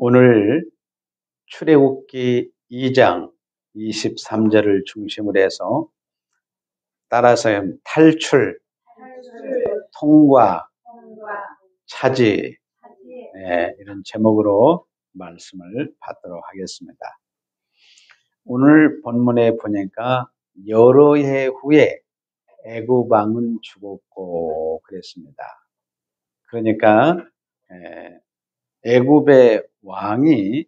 오늘 출애굽기 2장 23절을 중심으로 해서 따라서 탈출, 통과, 차지 이런 제목으로 말씀을 받도록 하겠습니다. 오늘 본문에 보니까 여러 해 후에 애굽 왕은 죽었고 그랬습니다. 그러니까 애굽의 왕이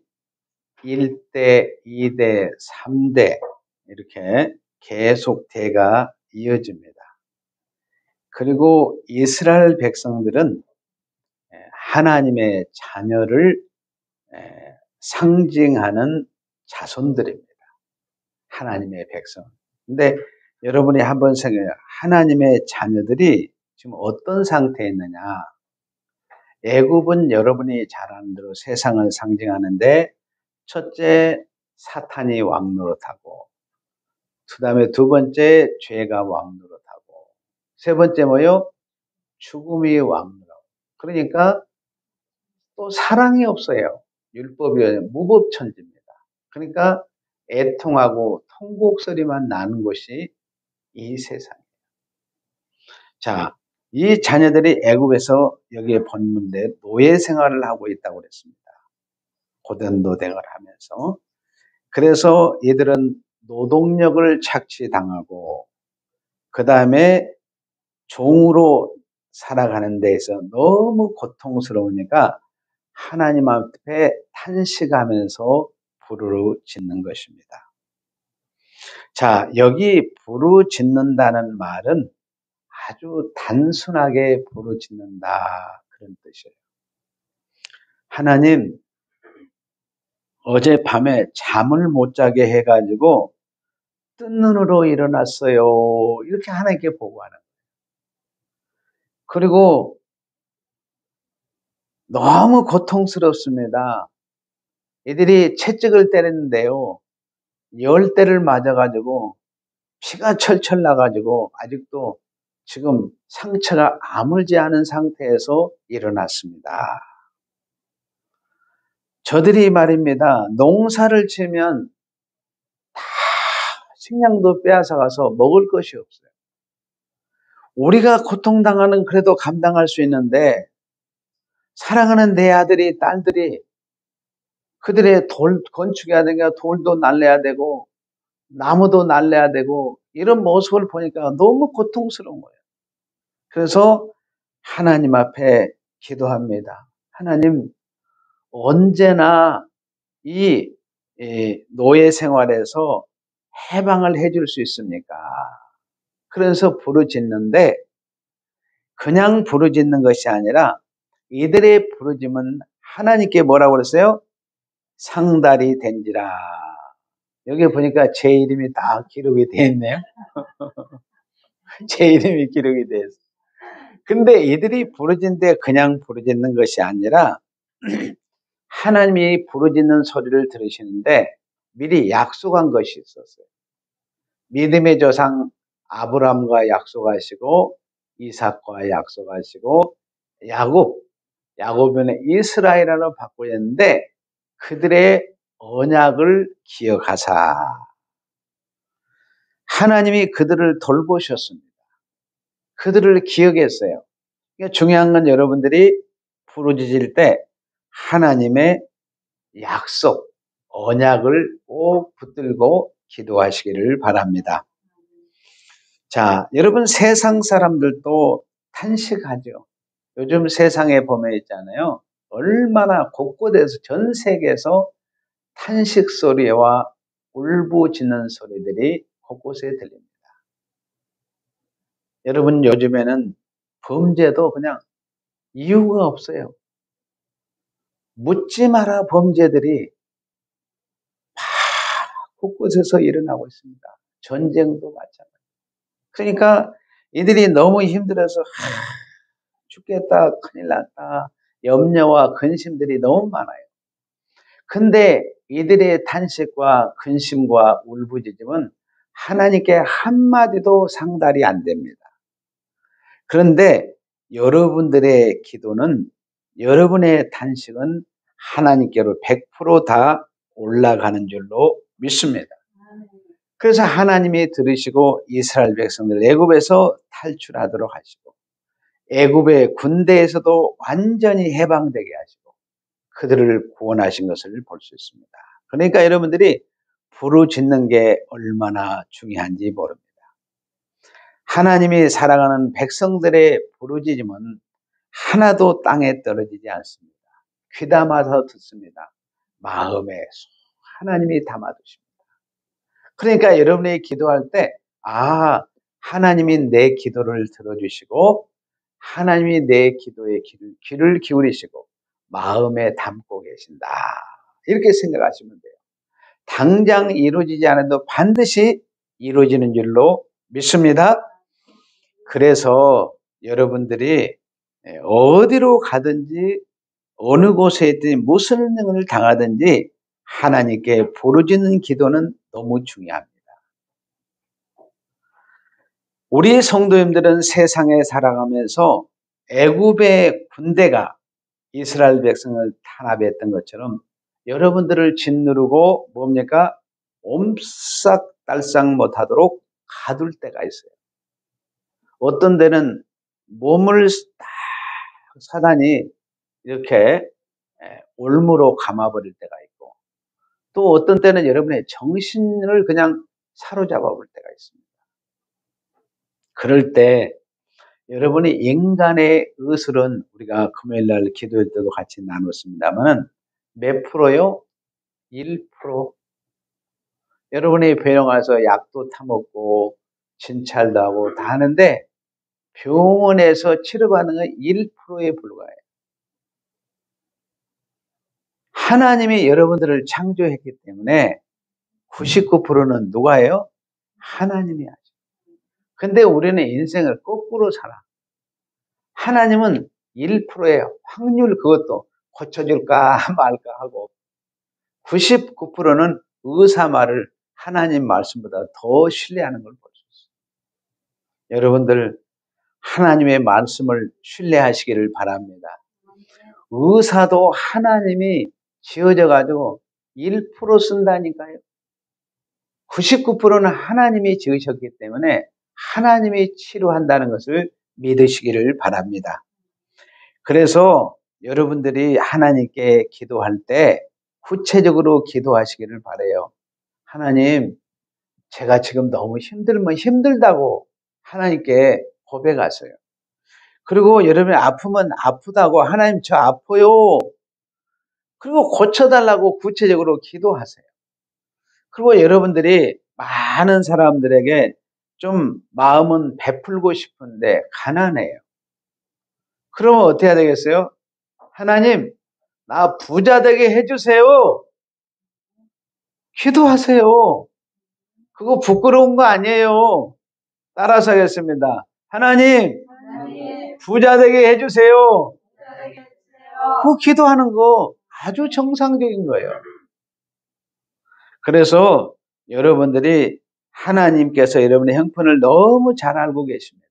1대, 2대, 3대 이렇게 계속 대가 이어집니다. 그리고 이스라엘 백성들은 하나님의 자녀를 상징하는 자손들입니다. 하나님의 백성. 근데 여러분이 한번 생각해요. 하나님의 자녀들이 지금 어떤 상태에 있느냐. 애굽은 여러분이 잘 아는 대로 세상을 상징하는데 첫째, 사탄이 왕노릇하고, 그 다음에 두 번째, 죄가 왕노릇하고, 세 번째 뭐요? 죽음이 왕노릇하고. 그러니까 또 사랑이 없어요. 율법이 무법천지입니다. 그러니까 애통하고 통곡소리만 나는 곳이 이 세상이에요. 자, 이 자녀들이 애굽에서 여기에 본문대 노예 생활을 하고 있다고 그랬습니다. 고된 노동을 하면서. 그래서 이들은 노동력을 착취당하고 그 다음에 종으로 살아가는 데에서 너무 고통스러우니까 하나님 앞에 탄식하면서 부르짖는 것입니다. 자, 여기 부르짖는다는 말은 아주 단순하게 부르짖는다 그런 뜻이에요. 하나님, 어젯밤에 잠을 못 자게 해가지고 뜬 눈으로 일어났어요. 이렇게 하나님께 보고하는 거예요. 그리고 너무 고통스럽습니다. 이들이 채찍을 때렸는데요. 열대를 맞아가지고 피가 철철 나가지고 아직도 지금 상처가 아물지 않은 상태에서 일어났습니다. 저들이 말입니다. 농사를 치면 다 식량도 빼앗아가서 먹을 것이 없어요. 우리가 고통당하는 그래도 감당할 수 있는데 사랑하는 내 아들이 딸들이 그들의 건축해야 되니까 돌도 날려야 되고 나무도 날려야 되고 이런 모습을 보니까 너무 고통스러운 거예요. 그래서 하나님 앞에 기도합니다. 하나님, 언제나 이 노예 생활에서 해방을 해줄 수 있습니까? 그래서 부르짖는데 그냥 부르짖는 것이 아니라 이들의 부르짖음은 하나님께 뭐라고 그랬어요? 상달이 된지라. 여기 보니까 제 이름이 다 기록이 되어 있네요. 제 이름이 기록이 되어 있어요. 근데 이들이 부르짖는데 그냥 부르짖는 것이 아니라 하나님이 부르짖는 소리를 들으시는데 미리 약속한 것이 있었어요. 믿음의 조상 아브라함과 약속하시고 이삭과 약속하시고 야곱은 이스라엘이라고 바꾸었는데 그들의 언약을 기억하사 하나님이 그들을 돌보셨습니다. 그들을 기억했어요. 그러니까 중요한 건 여러분들이 부르짖을 때 하나님의 약속, 언약을 꼭 붙들고 기도하시기를 바랍니다. 자, 여러분 세상 사람들도 탄식하죠. 요즘 세상에 보면 있잖아요. 얼마나 곳곳에서 전 세계에서 탄식 소리와 울부짖는 소리들이 곳곳에 들립니다. 여러분 요즘에는 범죄도 그냥 이유가 없어요. 묻지 마라 범죄들이 곳곳에서 일어나고 있습니다. 전쟁도 마찬가지. 그러니까 이들이 너무 힘들어서 죽겠다, 큰일 났다, 염려와 근심들이 너무 많아요. 근데 이들의 탄식과 근심과 울부짖음은 하나님께 한마디도 상달이 안 됩니다. 그런데 여러분들의 기도는, 여러분의 탄식은 하나님께로 100%다 올라가는 줄로 믿습니다. 그래서 하나님이 들으시고 이스라엘 백성들 애굽에서 탈출하도록 하시고 애굽의 군대에서도 완전히 해방되게 하시고 그들을 구원하신 것을 볼 수 있습니다. 그러니까 여러분들이 부르짖는 게 얼마나 중요한지 모릅니다. 하나님이 사랑하는 백성들의 부르짖음은 하나도 땅에 떨어지지 않습니다. 귀담아서 듣습니다. 마음에 하나님이 담아두십니다. 그러니까 여러분이 기도할 때 하나님이 내 기도를 들어주시고 하나님이 내 기도에 귀를 기울이시고 마음에 담고 계신다. 이렇게 생각하시면 돼요. 당장 이루어지지 않아도 반드시 이루어지는 줄로 믿습니다. 그래서 여러분들이 어디로 가든지 어느 곳에 있든 무슨 일을 당하든지 하나님께 부르짖는 기도는 너무 중요합니다. 우리 성도님들은 세상에 살아가면서 애굽의 군대가 이스라엘 백성을 탄압했던 것처럼 여러분들을 짓누르고 뭡니까? 옴싹달싹 못하도록 가둘 때가 있어요. 어떤 데는 몸을 딱 사단이 이렇게 올무로 감아버릴 때가 있고 또 어떤 때는 여러분의 정신을 그냥 사로잡아 볼 때가 있습니다. 그럴 때 여러분이 인간의 의술은 우리가 금요일날 기도할 때도 같이 나눴습니다만 몇 프로요? 1%. 여러분이 병원 가서 약도 타먹고 진찰도 하고 다 하는데 병원에서 치료받는 건 1%에 불과해요. 하나님이 여러분들을 창조했기 때문에 99%는 누가 해요? 하나님이 하죠. 근데 우리는 인생을 거꾸로 살아. 하나님은 1%의 확률 그것도 고쳐줄까 말까 하고 99%는 의사 말을 하나님 말씀보다 더 신뢰하는 걸 볼 수 있어요. 여러분들 하나님의 말씀을 신뢰하시기를 바랍니다. 의사도 하나님이 지어져 가지고 1% 쓴다니까요. 99%는 하나님이 지으셨기 때문에 하나님이 치료한다는 것을 믿으시기를 바랍니다. 그래서 여러분들이 하나님께 기도할 때 구체적으로 기도하시기를 바라요. 하나님, 제가 지금 너무 힘들면 힘들다고 하나님께 고백하세요. 그리고 여러분이 아프면 아프다고 하나님 저 아파요. 그리고 고쳐달라고 구체적으로 기도하세요. 그리고 여러분들이 많은 사람들에게 좀 마음은 베풀고 싶은데 가난해요. 그러면 어떻게 해야 되겠어요? 하나님, 나 부자 되게 해주세요. 기도하세요. 그거 부끄러운 거 아니에요. 따라서 하겠습니다. 하나님, 부자 되게 해주세요. 그 기도하는 거 아주 정상적인 거예요. 그래서 여러분들이 하나님께서 여러분의 형편을 너무 잘 알고 계십니다.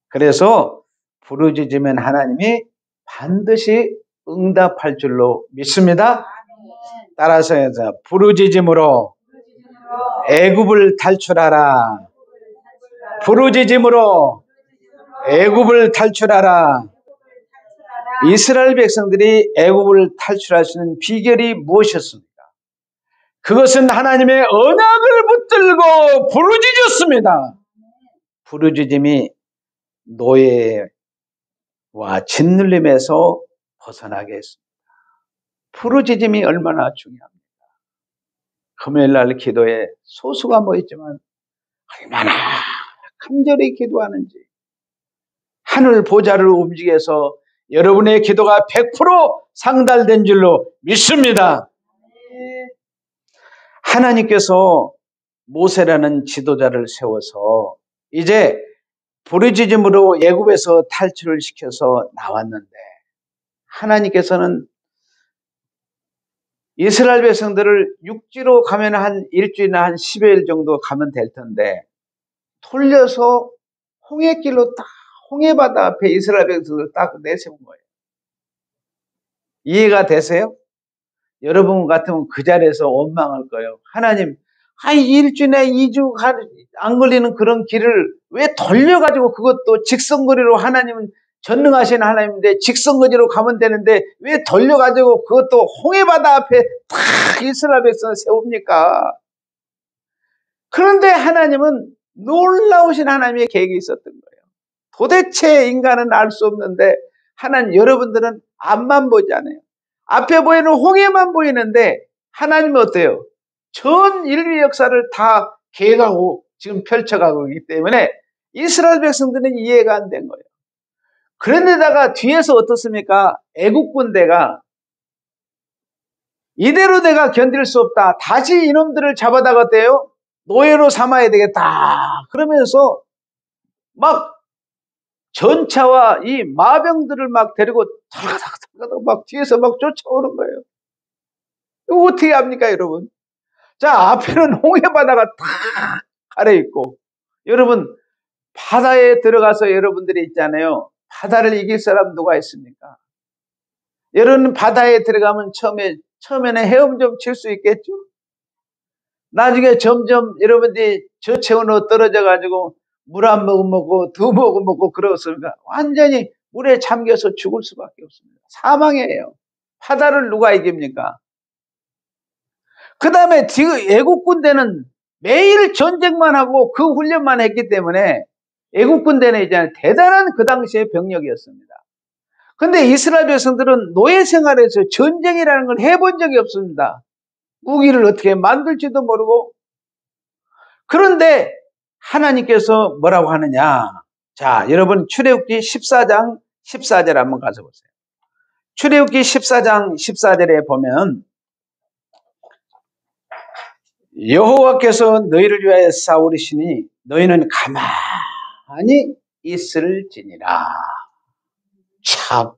그래서 부르짖으면 하나님이 반드시 응답할 줄로 믿습니다. 따라서 해서 부르짖음으로 애굽을 탈출하라. 부르짖음으로 애굽을 탈출하라. 이스라엘 백성들이 애굽을 탈출할 수 있는 비결이 무엇이었습니까? 그것은 하나님의 언약을 붙들고 부르짖었습니다. 부르짖음이 노예와 짓눌림에서 벗어나게 했습니다. 부르짖음이 얼마나 중요합니까? 금요일날 기도에 소수가 모였지만 얼마나 간절히 기도하는지 하늘 보좌를 움직여서 여러분의 기도가 100% 상달된 줄로 믿습니다. 하나님께서 모세라는 지도자를 세워서 이제 부르짖음으로 애굽에서 탈출을 시켜서 나왔는데 하나님께서는 이스라엘 백성들을 육지로 가면 한 일주일이나 한 10여일 정도 가면 될 텐데 돌려서 홍해길로 딱 홍해바다 앞에 이스라엘 백성들을 딱 내세운 거예요. 이해가 되세요? 여러분 같으면 그 자리에서 원망할 거예요. 하나님, 일주일에 2주 안 걸리는 그런 길을 왜 돌려가지고 그것도 직선거리로 하나님은 전능하신 하나님인데 직선거리로 가면 되는데 왜 돌려가지고 그것도 홍해바다 앞에 탁 이스라엘 백성을 세웁니까? 그런데 하나님은 놀라우신 하나님의 계획이 있었던 거예요. 도대체 인간은 알 수 없는데 하나님, 여러분들은 앞만 보지 않아요. 앞에 보이는 홍해만 보이는데 하나님은 어때요? 전 인류 역사를 다 계획하고 지금 펼쳐가고 있기 때문에 이스라엘 백성들은 이해가 안 된 거예요. 그런데다가 뒤에서 어떻습니까? 애국 군대가 이대로 내가 견딜 수 없다. 다시 이놈들을 잡아다가 어때요? 노예로 삼아야 되겠다. 그러면서 막 전차와 이 마병들을 막 데리고 막 뒤에서 막 쫓아오는 거예요. 이거 어떻게 합니까, 여러분? 자, 앞에는 홍해바다가 탁 가려있고, 여러분, 바다에 들어가서 여러분들이 있잖아요. 바다를 이길 사람 누가 있습니까? 여러분, 바다에 들어가면 처음에는 헤엄 좀 칠 수 있겠죠? 나중에 점점 여러분들이 저체온으로 떨어져가지고 물 한 모금 먹고 두 모금 먹고 그러습니까? 완전히 물에 잠겨서 죽을 수밖에 없습니다. 사망이에요. 바다를 누가 이깁니까? 그 다음에 애국군대는 매일 전쟁만 하고 그 훈련만 했기 때문에 애국군대는 이제 대단한 그 당시의 병력이었습니다. 근데 이스라엘 백성들은 노예 생활에서 전쟁이라는 걸 해본 적이 없습니다. 무기를 어떻게 만들지도 모르고. 그런데 하나님께서 뭐라고 하느냐. 자, 여러분 출애굽기 14장 14절 한번 가서 보세요. 출애굽기 14장 14절에 보면 여호와께서 너희를 위하여 싸우리시니 너희는 가만히 있을지니라. 참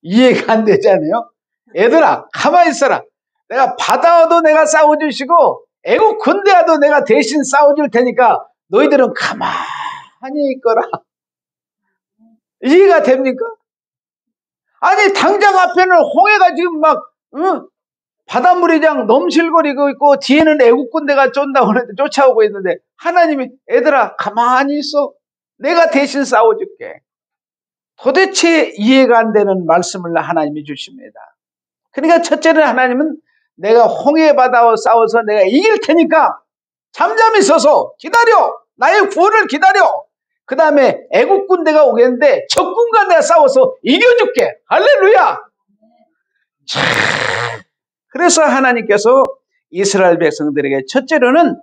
이해가 안 되잖아요. 얘들아 가만히 있어라. 내가 바다와도 내가 싸워주시고 애국 군대와도 내가 대신 싸워줄 테니까 너희들은 가만히 있거라. 이해가 됩니까? 아니 당장 앞에는 홍해가 지금 막 바닷물이 그냥 넘실거리고 있고 뒤에는 애국 군대가 쫓아오고 있는데 하나님이 얘들아 가만히 있어. 내가 대신 싸워줄게. 도대체 이해가 안 되는 말씀을 하나님이 주십니다. 그러니까 첫째는 하나님은 내가 홍해바다와 싸워서 내가 이길 테니까 잠잠히 서서 기다려. 나의 구원을 기다려. 그 다음에 애국 군대가 오겠는데 적군과 내가 싸워서 이겨줄게. 할렐루야. 참. 그래서 하나님께서 이스라엘 백성들에게 첫째로는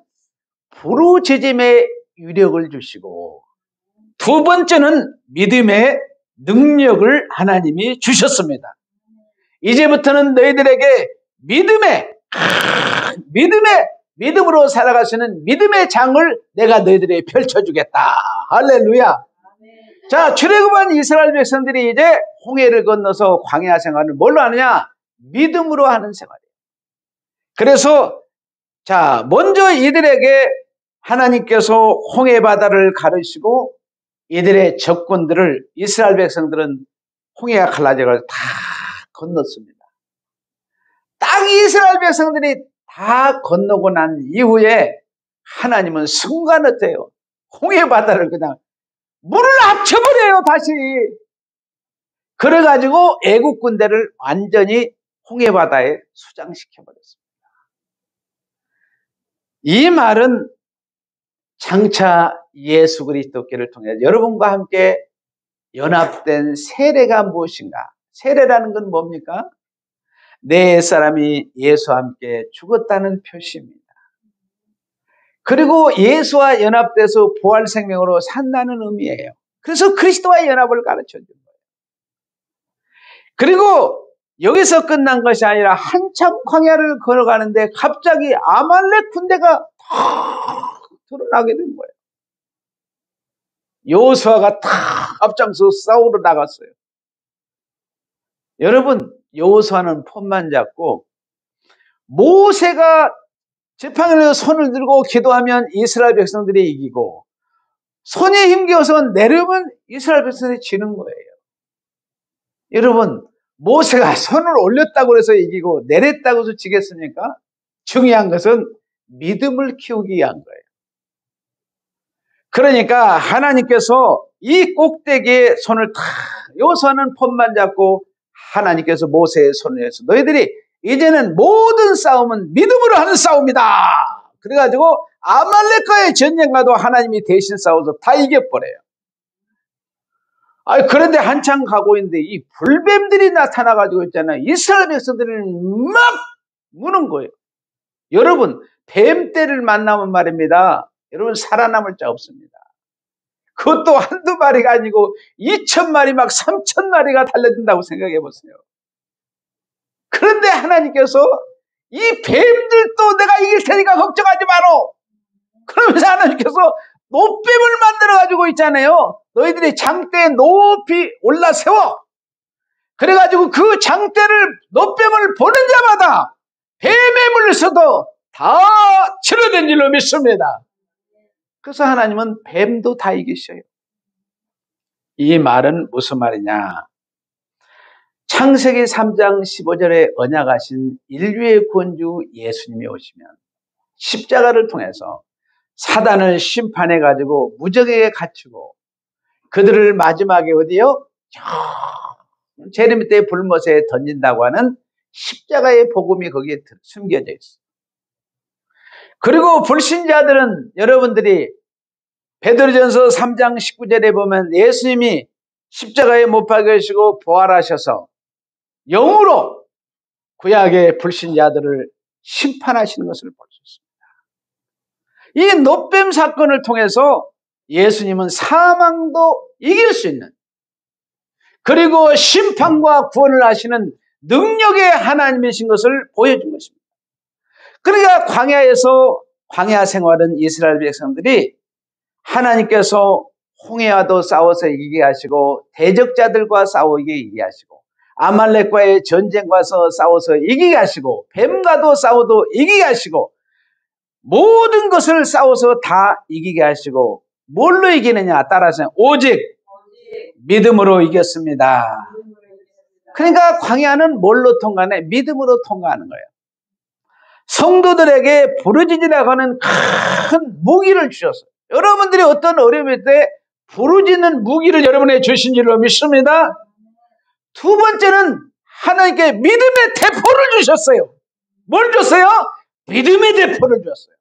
부르짖음의 위력을 주시고 두 번째는 믿음의 능력을 하나님이 주셨습니다. 이제부터는 너희들에게 믿음으로 살아가시는 믿음의 장을 내가 너희들에게 펼쳐주겠다. 할렐루야. 자, 출애굽한 이스라엘 백성들이 이제 홍해를 건너서 광야 생활을 뭘로 하느냐? 믿음으로 하는 생활이에요. 그래서 자, 먼저 이들에게 하나님께서 홍해 바다를 가르시고 이들의 적군들을 이스라엘 백성들은 홍해가 갈라져서 다 건넜습니다. 딱 이스라엘 백성들이 다 건너고 난 이후에 하나님은 순간 어때요? 홍해 바다를 그냥 물을 합쳐버려요. 다시. 그래가지고 애국 군대를 완전히 홍해 바다에 수장시켜버렸습니다. 이 말은 장차 예수 그리스도께를 통해 여러분과 함께 연합된 세례가 무엇인가? 세례라는 건 뭡니까? 내 사람이 예수와 함께 죽었다는 표시입니다. 그리고 예수와 연합돼서 부활 생명으로 산다는 의미예요. 그래서 그리스도와 연합을 가르쳐 준 거예요. 그리고 여기서 끝난 것이 아니라 한참 광야를 걸어가는데 갑자기 아말렉 군대가 탁 드러나게 된 거예요. 여호수아가 탁 앞장서 싸우러 나갔어요. 여러분, 여호수아는 폰만 잡고 모세가 지팡이로 손을 들고 기도하면 이스라엘 백성들이 이기고 손에 힘겨서 내려면 이스라엘 백성들이 지는 거예요. 여러분, 모세가 손을 올렸다고 해서 이기고 내렸다고 해서 지겠습니까? 중요한 것은 믿음을 키우기 위한 거예요. 그러니까 하나님께서 이 꼭대기에 손을 탁, 요서는 폰만 잡고 하나님께서 모세의 손을 해서 너희들이 이제는 모든 싸움은 믿음으로 하는 싸움이다. 그래가지고 아말렉과의 전쟁과도 하나님이 대신 싸워서 다 이겨버려요. 그런데 한참 가고 있는데 이 불뱀들이 나타나가지고 있잖아요. 이스라엘 백성들은 막 무는 거예요. 여러분, 뱀떼를 만나면 말입니다. 여러분, 살아남을 자 없습니다. 그것도 한두 마리가 아니고 2,000마리 막 3,000마리가 달려든다고 생각해 보세요. 그런데 하나님께서 이 뱀들도 내가 이길 테니까 걱정하지 마라. 그러면서 하나님께서 노뱀을 만들어 가지고 있잖아요. 너희들이 장대에 높이 올라 세워. 그래가지고 그 장대를 노뱀을 보는 자마다 뱀에 물려서도 다 치료된 줄로 믿습니다. 그래서 하나님은 뱀도 다 이기셔요. 이 말은 무슨 말이냐? 창세기 3장 15절에 언약하신 인류의 구원주 예수님이 오시면 십자가를 통해서 사단을 심판해가지고 무적에게 갇히고 그들을 마지막에 어디요? 제르미 때 불못에 던진다고 하는 십자가의 복음이 거기에 숨겨져 있어요. 그리고 불신자들은 여러분들이 베드로전서 3장 19절에 보면 예수님이 십자가에 못 박으시고 부활하셔서 영으로 구약의 불신자들을 심판하시는 것을 볼 수 있습니다. 이 노뱀 사건을 통해서 예수님은 사망도 이길 수 있는, 그리고 심판과 구원을 하시는 능력의 하나님이신 것을 보여준 것입니다. 그러니까 광야 생활은 이스라엘 백성들이 하나님께서 홍해와도 싸워서 이기게 하시고 대적자들과 싸우게 이기게 하시고 아말렉과의 전쟁 가서 싸워서 이기게 하시고 뱀과도 싸워도 이기게 하시고 모든 것을 싸워서 다 이기게 하시고 뭘로 이기느냐? 따라서 오직 믿음으로 이겼습니다. 그러니까 광야는 뭘로 통과하냐? 믿음으로 통과하는 거예요. 성도들에게 부르짖으라고 하는 큰 무기를 주셨어요. 여러분들이 어떤 어려움일 때 부르짖는 무기를 여러분에게 주신 줄로 믿습니다. 두 번째는 하나님께 믿음의 대포를 주셨어요. 뭘 줬어요? 믿음의 대포를 주셨어요.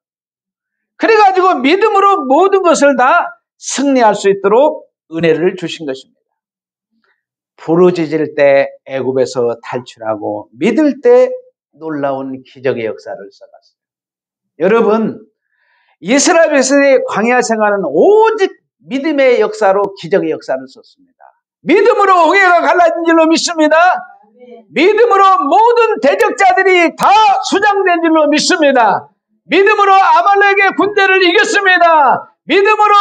그래가지고 믿음으로 모든 것을 다 승리할 수 있도록 은혜를 주신 것입니다. 부르짖을 때 애굽에서 탈출하고 믿을 때 놀라운 기적의 역사를 써갔어요. 여러분, 이스라엘 백성의 광야 생활은 오직 믿음의 역사로 기적의 역사를 썼습니다. 믿음으로 홍해가 갈라진 줄로 믿습니다. 믿음으로 모든 대적자들이 다 수장된 줄로 믿습니다. 믿음으로 아말렉의 군대를 이겼습니다. 믿음으로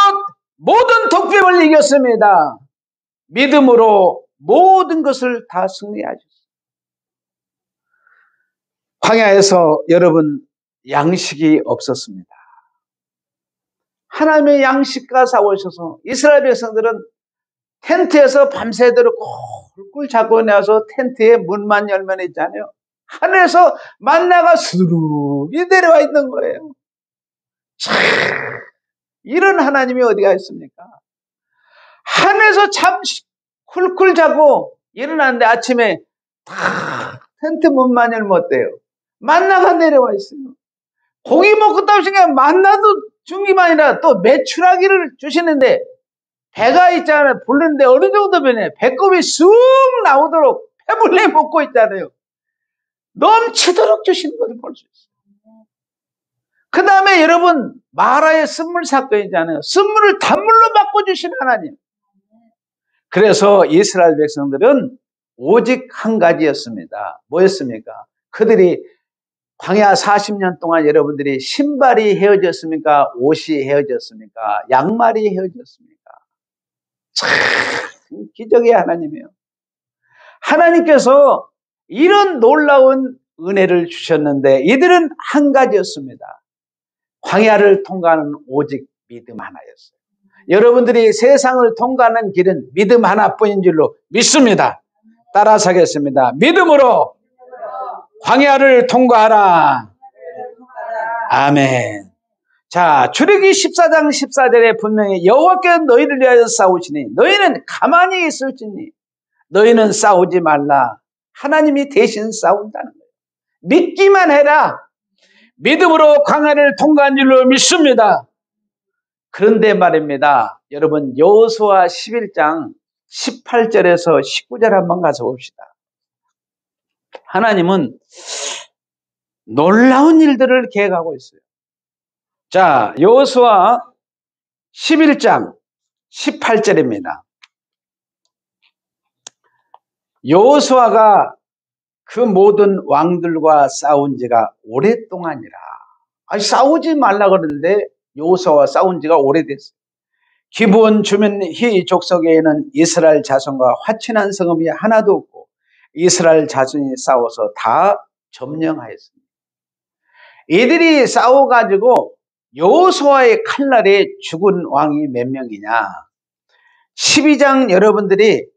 모든 독뱀을 이겼습니다. 믿음으로 모든 것을 다 승리하셨습니다. 광야에서 여러분 양식이 없었습니다. 하나님의 양식과 싸우셔서 이스라엘 백성들은 텐트에서 밤새도록 꿀꿀 자고 나서 텐트에 문만 열면 있잖아요. 하늘에서 만나가 수두룩이 내려와 있는 거예요. 참, 이런 하나님이 어디가 있습니까? 하늘에서 잠 쿨쿨 자고 일어났는데 아침에 다 텐트 문만 열면 어때요? 만나가 내려와 있어요. 고기 먹고 따시니까 만나도 준기만 아니라 또 메추라기를 주시는데 배가 있잖아요. 부르는데 어느 정도 변해? 배꼽이 쑥 나오도록 배불리 먹고 있잖아요. 넘치도록 주시는 것을 볼 수 있어요. 그 다음에 여러분 마라의 쓴물 사건이잖아요. 쓴물을 단물로 바꿔주시는 하나님. 그래서 이스라엘 백성들은 오직 한 가지였습니다. 뭐였습니까? 그들이 광야 40년 동안 여러분들이 신발이 헤어졌습니까? 옷이 헤어졌습니까? 양말이 헤어졌습니까? 참 기적의 하나님이에요. 하나님께서 이런 놀라운 은혜를 주셨는데 이들은 한 가지였습니다. 광야를 통과하는 오직 믿음 하나였어요. 여러분들이 세상을 통과하는 길은 믿음 하나뿐인 줄로 믿습니다. 따라서 하겠습니다. 믿음으로 광야를 통과하라. 아멘. 자, 출애굽기 14장 14절에 분명히 여호와께서 너희를 위하여 싸우시니 너희는 가만히 있을지니 너희는 싸우지 말라. 하나님이 대신 싸운다는 거예요. 믿기만 해라. 믿음으로 광야를 통과한 줄로 믿습니다. 그런데 말입니다. 여러분, 여호수아 11장 18절에서 19절 한번 가서 봅시다. 하나님은 놀라운 일들을 계획하고 있어요. 자, 여호수아 11장 18절입니다. 여호수아가 그 모든 왕들과 싸운 지가 오랫동안이라. 아니, 싸우지 말라 그러는데 여호수아와 싸운 지가 오래됐어요. 기브온 주민 히 족속에는 이스라엘 자손과 화친한 성읍이 하나도 없고 이스라엘 자손이 싸워서 다 점령하였습니다. 이들이 싸워가지고 여호수아의 칼날에 죽은 왕이 몇 명이냐? 12장 여러분들이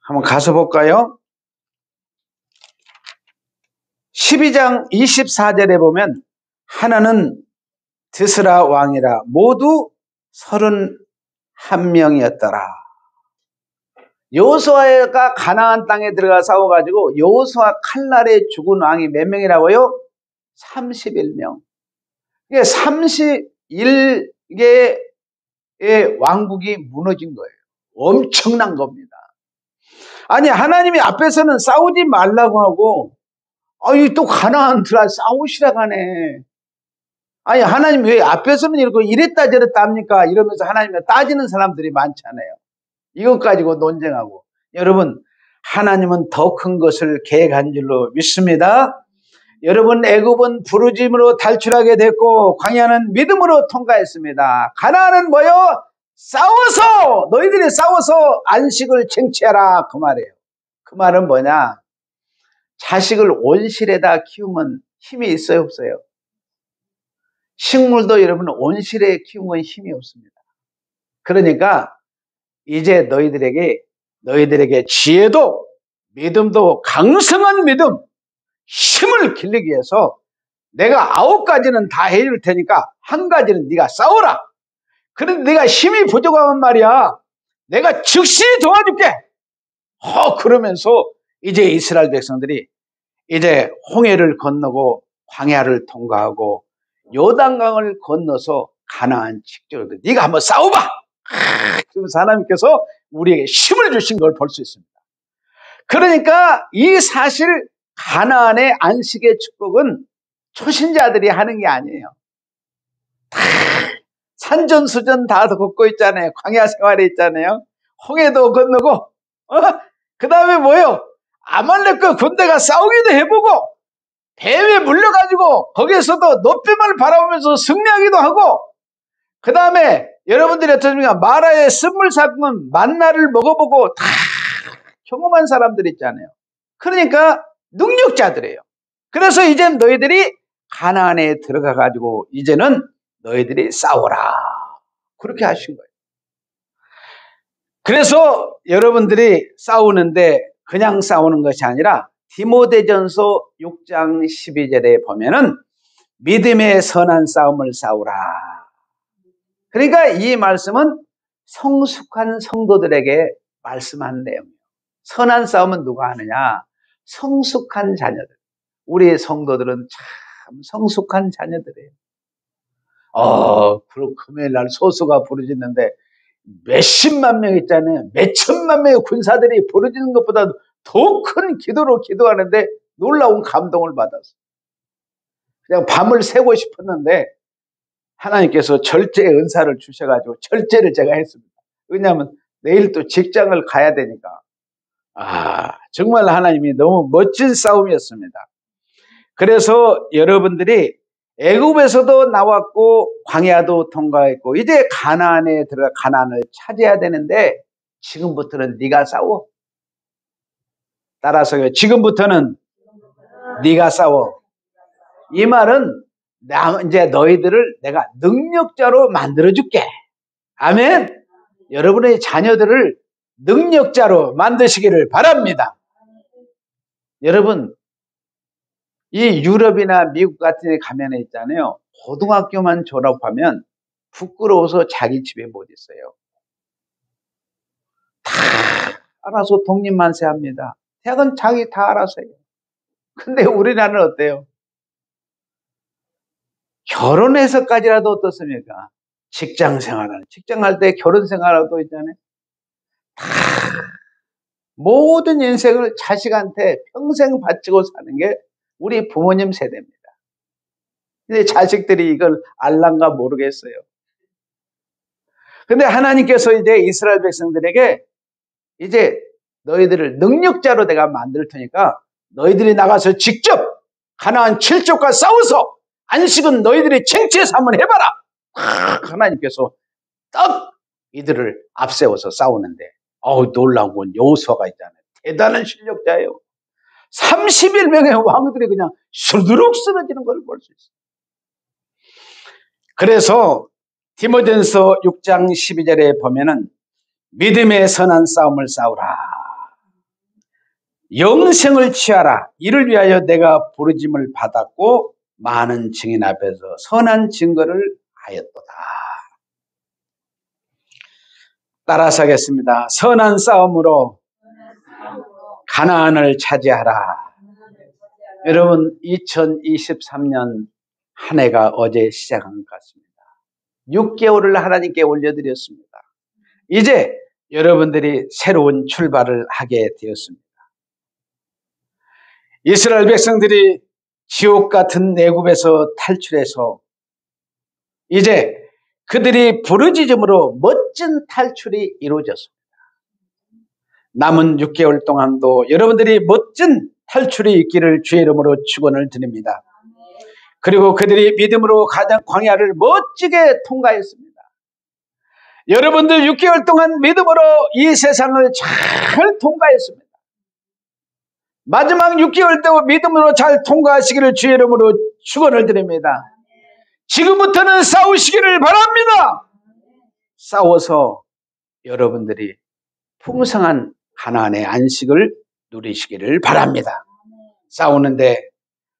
한번 가서 볼까요? 12장 24절에 보면 하나는 드스라 왕이라 모두 31명이었더라. 여호수아가 가나안 땅에 들어가 싸워가지고 여호수아 칼날에 죽은 왕이 몇 명이라고요? 31명. 이게 31개의 왕국이 무너진 거예요. 엄청난 겁니다. 아니, 하나님이 앞에서는 싸우지 말라고 하고 아니, 또 가나안 들어가 싸우시라고 하네. 아니, 하나님 왜 앞에서는 이랬다 저랬다 합니까? 이러면서 하나님과 따지는 사람들이 많잖아요. 이것 가지고 논쟁하고. 여러분, 하나님은 더 큰 것을 계획한 줄로 믿습니다. 여러분, 애굽은 부르짐으로 탈출하게 됐고 광야는 믿음으로 통과했습니다. 가나안은 뭐요? 싸워서, 너희들이 싸워서 안식을 쟁취하라, 그 말이에요. 그 말은 뭐냐? 자식을 온실에다 키우면 힘이 있어요, 없어요? 식물도 여러분 온실에 키우면 힘이 없습니다. 그러니까 이제 너희들에게 지혜도 믿음도 강성한 믿음, 힘을 길르기 위해서 내가 9가지는 다 해줄 테니까 한 가지는 네가 싸워라. 그런데 네가 힘이 부족하면 말이야, 내가 즉시 도와줄게. 그러면서 이제 이스라엘 백성들이 이제 홍해를 건너고 광야를 통과하고 요단강을 건너서 가나안 직전으로 네가 한번 싸워봐. 그래서 하나님께서 우리에게 힘을 주신 걸 볼 수 있습니다. 그러니까 이 사실 가나안의 안식의 축복은 초신자들이 하는 게 아니에요. 다 산전수전 다 걷고 있잖아요. 광야 생활에 있잖아요. 홍해도 건너고 그 다음에 뭐예요? 아말렉과 군대가 싸우기도 해보고 배에 물려가지고 거기에서도 높임을 바라보면서 승리하기도 하고, 그 다음에 여러분들이 어떻습니까? 마라의 쓴물 삭은 만나를 먹어보고 다 경험한 사람들 있잖아요. 그러니까 능력자들이에요. 그래서 이제 너희들이 가나안에 들어가가지고 이제는 너희들이 싸워라, 그렇게 하신 거예요. 그래서 여러분들이 싸우는데 그냥 싸우는 것이 아니라 디모데전서 6장 12절에 보면은 믿음의 선한 싸움을 싸우라. 그러니까 이 말씀은 성숙한 성도들에게 말씀하는 내용이에요. 선한 싸움은 누가 하느냐? 성숙한 자녀들. 우리 성도들은 참 성숙한 자녀들이에요. 그리고 금요일 날 소수가 부르짖는데 몇십만 명 있잖아요. 몇천만 명의 군사들이 부르짖는 것보다 더 큰 기도로 기도하는데 놀라운 감동을 받았어요. 그냥 밤을 새고 싶었는데 하나님께서 절제의 은사를 주셔가지고 절제를 제가 했습니다. 왜냐하면 내일 또 직장을 가야 되니까. 정말 하나님이 너무 멋진 싸움이었습니다. 그래서 여러분들이 애굽에서도 나왔고 광야도 통과했고 이제 가나안에 들어가 가나안을 차지해야 되는데 지금부터는 네가 싸워. 따라서 지금부터는 네가 싸워. 이 말은 이제 너희들을 내가 능력자로 만들어줄게. 아멘. 여러분의 자녀들을 능력자로 만드시기를 바랍니다. 여러분, 이 유럽이나 미국 같은 데 가면 있잖아요. 고등학교만 졸업하면 부끄러워서 자기 집에 못 있어요. 다 알아서 독립만세합니다. 대학은 자기 다 알아서 해요. 근데 우리나라는 어때요? 결혼해서까지라도 어떻습니까? 직장 생활하는, 직장 할 때 결혼 생활하고 있잖아요. 다 모든 인생을 자식한테 평생 바치고 사는 게 우리 부모님 세대입니다. 근데 자식들이 이걸 알란가 모르겠어요. 근데 하나님께서 이제 이스라엘 백성들에게 이제 너희들을 능력자로 내가 만들 테니까 너희들이 나가서 직접 가나안 7족과 싸워서 안식은 너희들이 쟁취해서 한번 해봐라. 하나님께서 딱 이들을 앞세워서 싸우는데 놀라운 건 여호수아가 있잖아요. 대단한 실력자예요. 31명의 왕들이 그냥 수두룩 쓰러지는 걸 볼 수 있어요. 그래서 디모데전서 6장 12절에 보면은 믿음의 선한 싸움을 싸우라. 영생을 취하라. 이를 위하여 내가 부르심을 받았고 많은 증인 앞에서 선한 증거를 하였도다. 따라서 하겠습니다. 선한 싸움으로 가나안을 차지하라. 여러분 2023년 한 해가 어제 시작한 것 같습니다. 6개월을 하나님께 올려드렸습니다. 이제 여러분들이 새로운 출발을 하게 되었습니다. 이스라엘 백성들이 지옥 같은 애굽에서 탈출해서 이제 그들이 부르짖음으로 멋진 탈출이 이루어졌습니다. 남은 6개월 동안도 여러분들이 멋진 탈출이 있기를 주의 이름으로 축원을 드립니다. 그리고 그들이 믿음으로 가장 광야를 멋지게 통과했습니다. 여러분들 6개월 동안 믿음으로 이 세상을 잘 통과했습니다. 마지막 6개월 때 믿음으로 잘 통과하시기를 주의 이름으로 축원을 드립니다. 지금부터는 싸우시기를 바랍니다. 싸워서 여러분들이 풍성한 가나안의 안식을 누리시기를 바랍니다. 싸우는데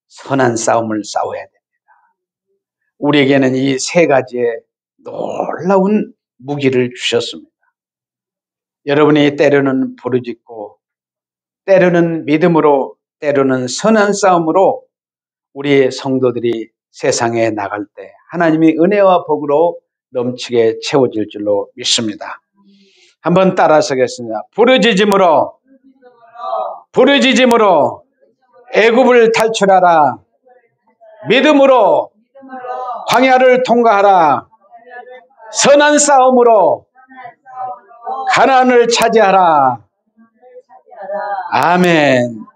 선한 싸움을 싸워야 됩니다. 우리에게는 이 세 가지의 놀라운 무기를 주셨습니다. 여러분이 때로는 부르짖고 때로는 믿음으로 때로는 선한 싸움으로 우리 성도들이 세상에 나갈 때 하나님이 은혜와 복으로 넘치게 채워질 줄로 믿습니다. 한번 따라서 하겠습니다. 부르짖음으로 애굽을 탈출하라. 믿음으로 광야를 통과하라. 선한 싸움으로 가나안을 차지하라. 아멘.